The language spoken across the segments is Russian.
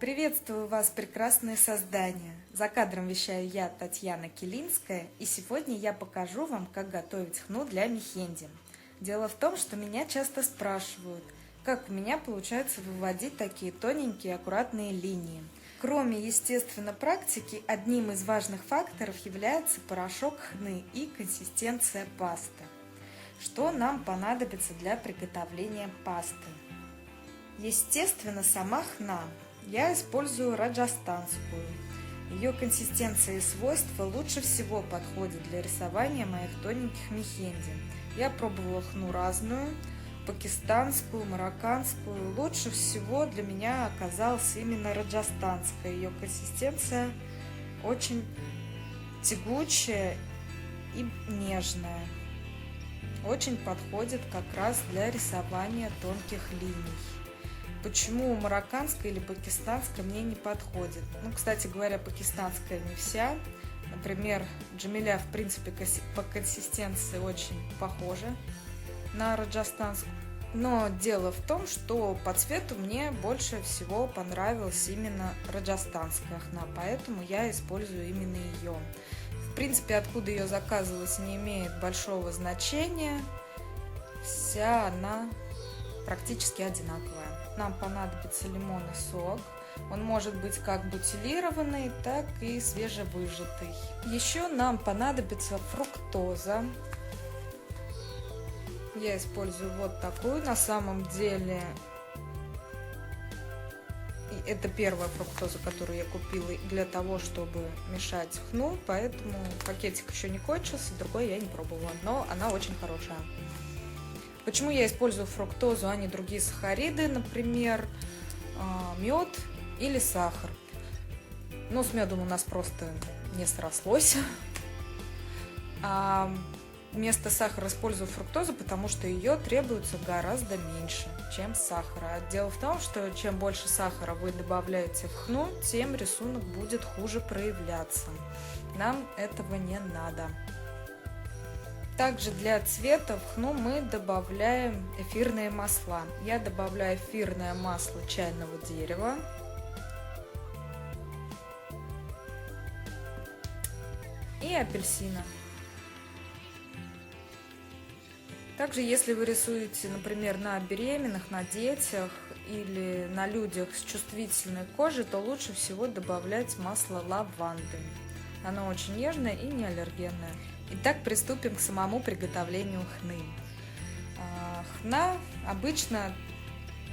Приветствую вас, прекрасные создания! За кадром вещаю я, Татьяна Килинская, и сегодня я покажу вам, как готовить хну для мехенди. Дело в том, что меня часто спрашивают, как у меня получается выводить такие тоненькие аккуратные линии. Кроме, естественно, практики, одним из важных факторов является порошок хны и консистенция пасты. Что нам понадобится для приготовления пасты? Естественно, сама хна. Я использую раджастанскую. Ее консистенция и свойства лучше всего подходят для рисования моих тоненьких мехенди. Я пробовала хну разную, пакистанскую, марокканскую. Лучше всего для меня оказалась именно раджастанская. Ее консистенция очень тягучая и нежная. Очень подходит как раз для рисования тонких линий. Почему марокканская или пакистанская мне не подходит? Кстати говоря, пакистанская не вся. Например, джамиля, в принципе, по консистенции очень похожа на раджастанскую. Но дело в том, что по цвету мне больше всего понравилась именно раджастанская хна, поэтому я использую именно ее. В принципе, откуда ее заказывать, не имеет большого значения. Вся она практически одинаковая. Нам понадобится лимонный сок. Он может быть как бутилированный, так и свежевыжатый. Еще нам понадобится фруктоза. Я использую вот такую. На самом деле, это первая фруктоза, которую я купила для того, чтобы мешать хну, поэтому пакетик еще не кончился, другой я не пробовала, но она очень хорошая. Почему я использую фруктозу, а не другие сахариды, например, мед или сахар? С медом у нас просто не срослось. А вместо сахара использую фруктозу, потому что ее требуется гораздо меньше, чем сахара. Дело в том, что чем больше сахара вы добавляете в хну, тем рисунок будет хуже проявляться. Нам этого не надо. Также для цвета в хну мы добавляем эфирные масла. Я добавляю эфирное масло чайного дерева. И апельсина. Также, если вы рисуете, например, на беременных, на детях или на людях с чувствительной кожей, то лучше всего добавлять масло лаванды. Оно очень нежное и не аллергенное. Итак, приступим к самому приготовлению хны. Хна обычно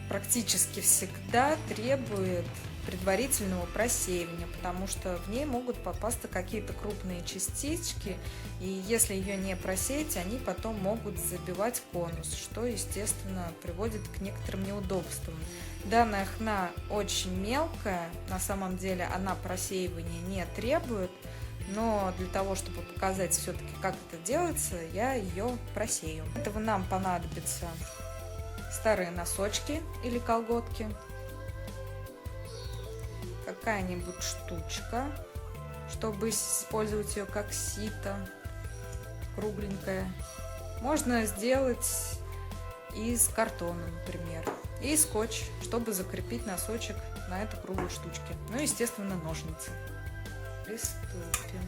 практически всегда требует предварительного просеивания, потому что в ней могут попасться какие-то крупные частички, и если ее не просеять, они потом могут забивать конус, что, естественно, приводит к некоторым неудобствам. Данная хна очень мелкая, на самом деле она просеивания не требует, но для того, чтобы показать все-таки, как это делается, я ее просею. Для этого нам понадобятся старые носочки или колготки, какая-нибудь штучка, чтобы использовать ее как сито, кругленькая. Можно сделать из картона, например, и скотч, чтобы закрепить носочек на этой круглой штучке. Естественно, ножницы. Приступим.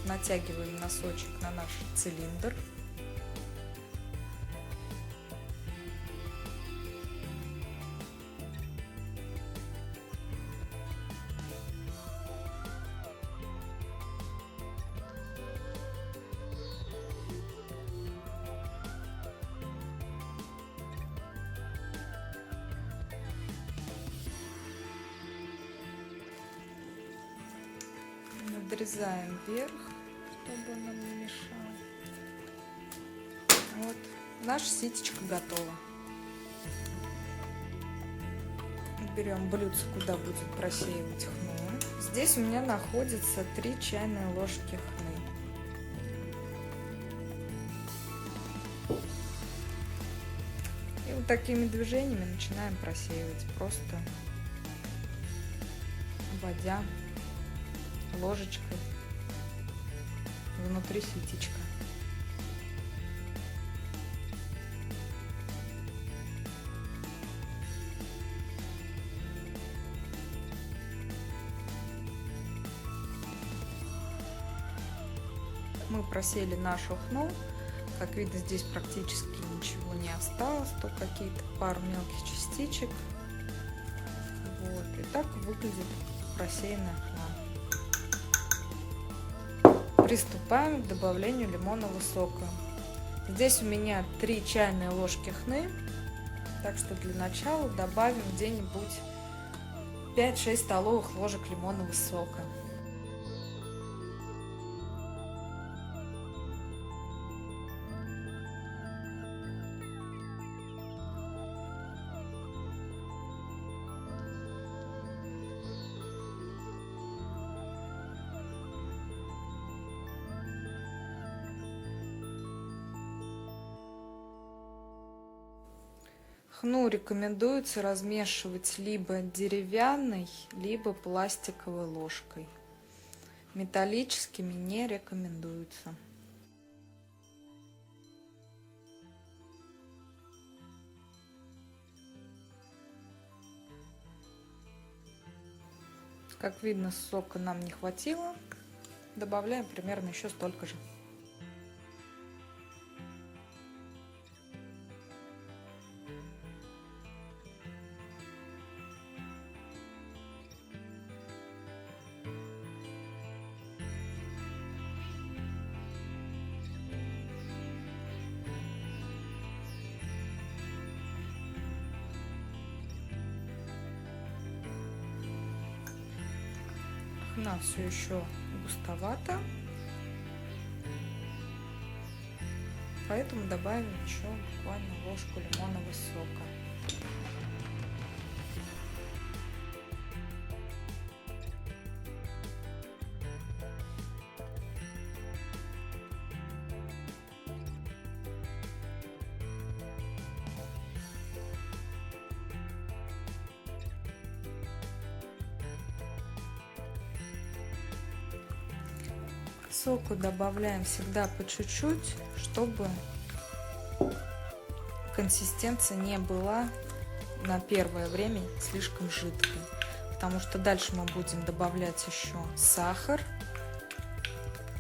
Натягиваем носочек на наш цилиндр. Надрезаем вверх, чтобы нам не мешало. Вот, наша ситечка готова. Берем блюдце, куда будем просеивать хну. Здесь у меня находится 3 чайные ложки хны. И вот такими движениями начинаем просеивать, просто вводя ложечкой внутри ситечка. мы просеяли нашу хну. Как видно, здесь практически ничего не осталось, только какие-то пару мелких частичек. Вот. И так выглядит просеянная хна. Приступаем к добавлению лимонного сока. Здесь у меня 3 чайные ложки хны, так что для начала добавим где-нибудь 5-6 столовых ложек лимонного сока. Хну рекомендуется размешивать либо деревянной, либо пластиковой ложкой. Металлическими не рекомендуется. Как видно, сока нам не хватило. Добавляем примерно еще столько же. Хна все еще густовато, поэтому добавим еще буквально ложку лимонного сока. Соку добавляем всегда по чуть-чуть, чтобы консистенция не была на первое время слишком жидкой, потому что дальше мы будем добавлять еще сахар,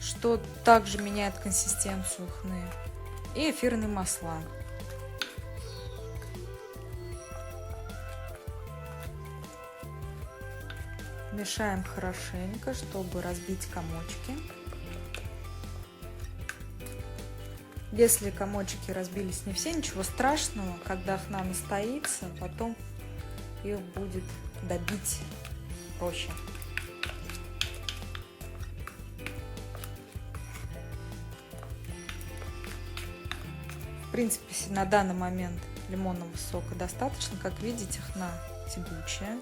что также меняет консистенцию хны, и эфирные масла. Мешаем хорошенько, чтобы разбить комочки. Если комочки разбились не все, ничего страшного, когда хна настоится, потом их будет добить проще. В принципе, на данный момент лимонного сока достаточно. Как видите, хна тягучая.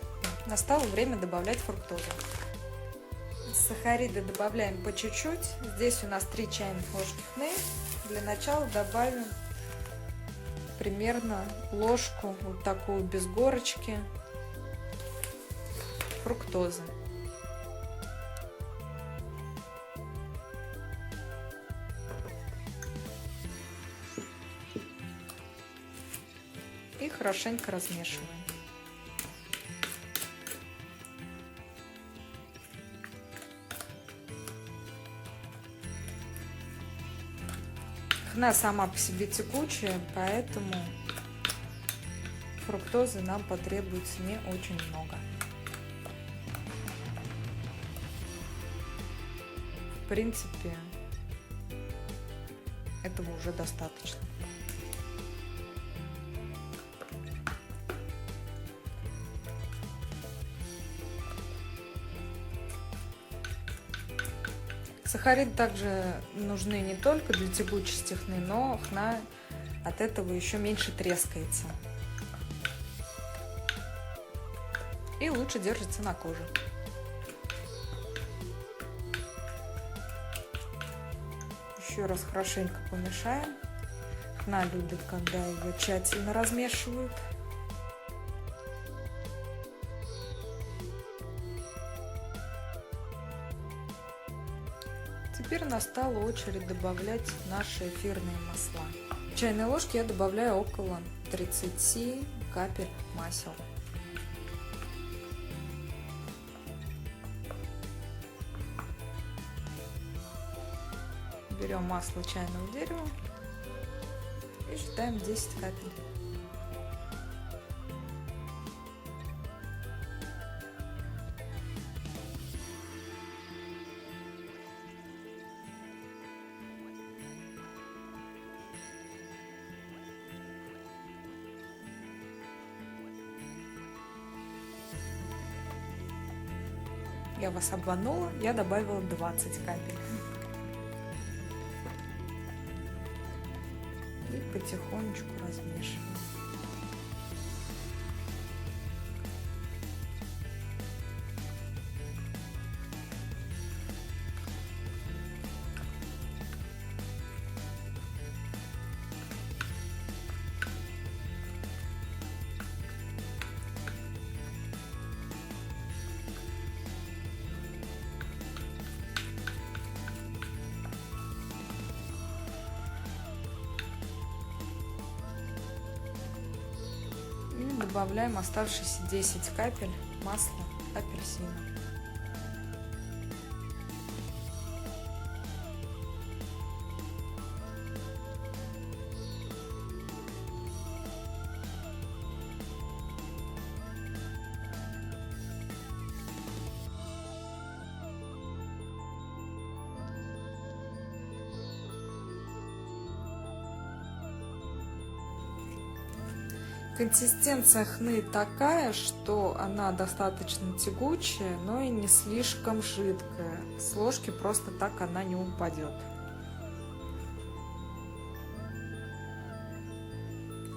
Настало время добавлять фруктозу. Сахариды добавляем по чуть-чуть. Здесь у нас 3 чайных ложки хны. Для начала добавим примерно ложку, вот такую без горочки, фруктозы. И хорошенько размешиваем. Хна сама по себе текучая, поэтому фруктозы нам потребуется не очень много. В принципе, этого уже достаточно. Сахариды также нужны не только для тягучести хны, но хна от этого еще меньше трескается и лучше держится на коже. Еще раз хорошенько помешаем. Хна любит, когда ее тщательно размешивают. Теперь настала очередь добавлять наши эфирные масла. В чайной ложке я добавляю около 30 капель масел. Берем масло чайного дерева и считаем 10 капель. Я вас обманула, я добавила 20 капель. И потихонечку размешиваю. Добавляем оставшиеся 10 капель масла апельсина. Консистенция хны такая, что она достаточно тягучая, но и не слишком жидкая. С ложки просто так она не упадет.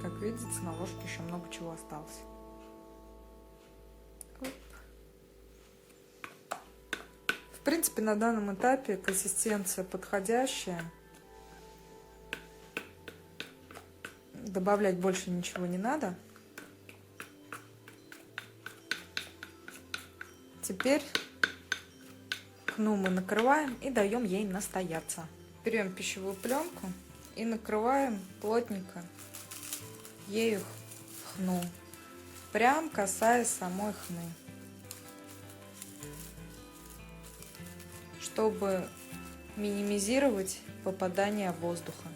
Как видите, на ложке еще много чего осталось. Оп. В принципе, на данном этапе консистенция подходящая. Добавлять больше ничего не надо. Теперь хну мы накрываем и даем ей настояться. Берем пищевую пленку и накрываем плотненько ею хну, прям касаясь самой хны, чтобы минимизировать попадание воздуха.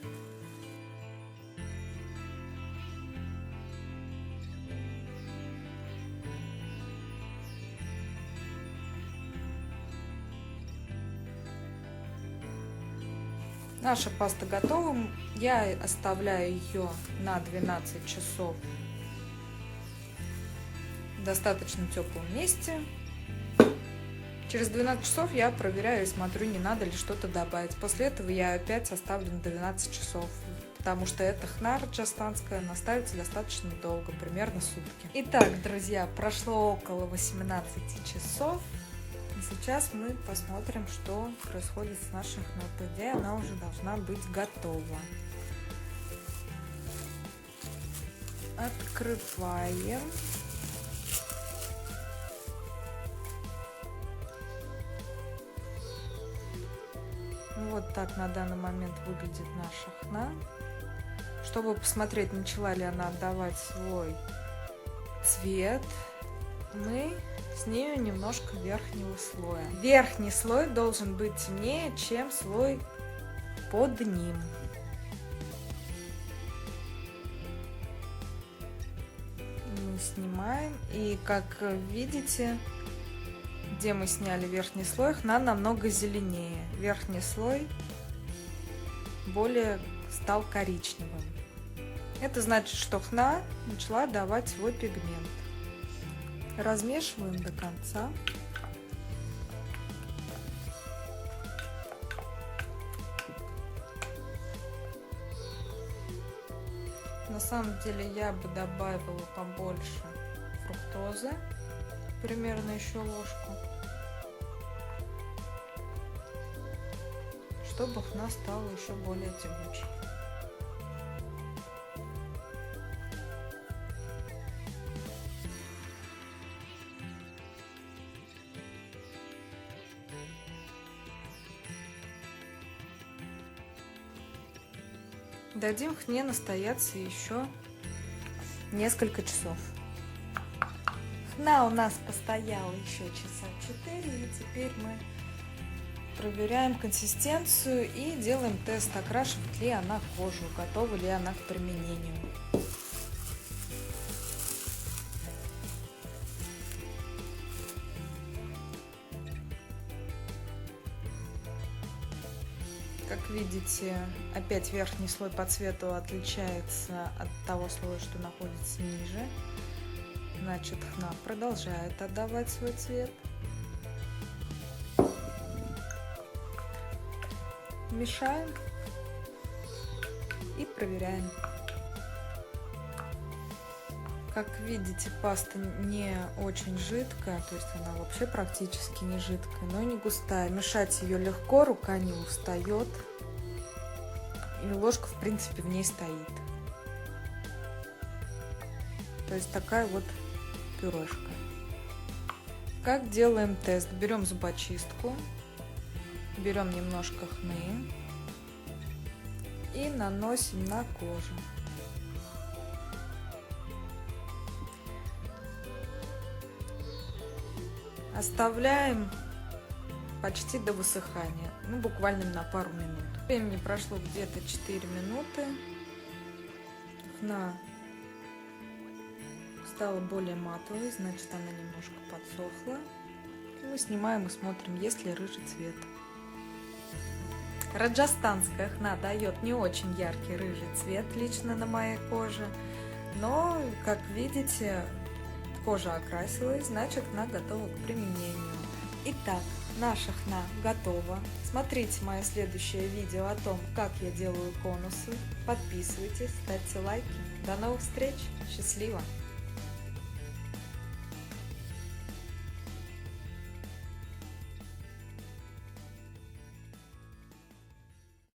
Наша паста готова. Я оставляю ее на 12 часов в достаточно теплом месте. Через 12 часов я проверяю и смотрю, не надо ли что-то добавить. После этого я опять оставлю на 12 часов, потому что эта хна раджастанская, она ставится достаточно долго, примерно сутки. Итак, друзья, прошло около 18 часов. Сейчас мы посмотрим, что происходит с нашей хной. По идее, она уже должна быть готова. Открываем. Вот так на данный момент выглядит наша хна. Чтобы посмотреть, начала ли она отдавать свой цвет, мы снимем немножко верхнего слоя. Верхний слой должен быть темнее, чем слой под ним. Мы снимаем, и как видите, где мы сняли верхний слой, хна намного зеленее. Верхний слой более стал коричневым. Это значит, что хна начала давать свой пигмент. Размешиваем до конца. На самом деле я бы добавила побольше фруктозы, примерно еще ложку, чтобы хна стала еще более тягучей. Дадим хне настояться еще несколько часов. Хна у нас постояла еще часа 4, и теперь мы Проверяем консистенцию и делаем тест, окрашивает ли она кожу, готова ли она к применению. Как видите, опять верхний слой по цвету отличается от того слоя, что находится ниже. Значит, хна продолжает отдавать свой цвет. Мешаем и проверяем. Как видите, паста не очень жидкая, то есть она вообще практически не жидкая, но и не густая. Мешать ее легко, рука не устает, и ложка в принципе в ней стоит. То есть такая вот пюрешка. Как делаем тест? Берем зубочистку, берем немножко хны и наносим на кожу. Оставляем почти до высыхания, ну буквально на пару минут. Времени прошло где-то 4 минуты. Хна стала более матовой, значит она немножко подсохла. И мы снимаем и смотрим, есть ли рыжий цвет. Раджастанская хна дает не очень яркий рыжий цвет лично на моей коже, но, как видите, кожа окрасилась, значит хна готова к применению. Итак, наша хна готова. Смотрите мое следующее видео о том, как я делаю конусы. Подписывайтесь, ставьте лайки. До новых встреч! Счастливо!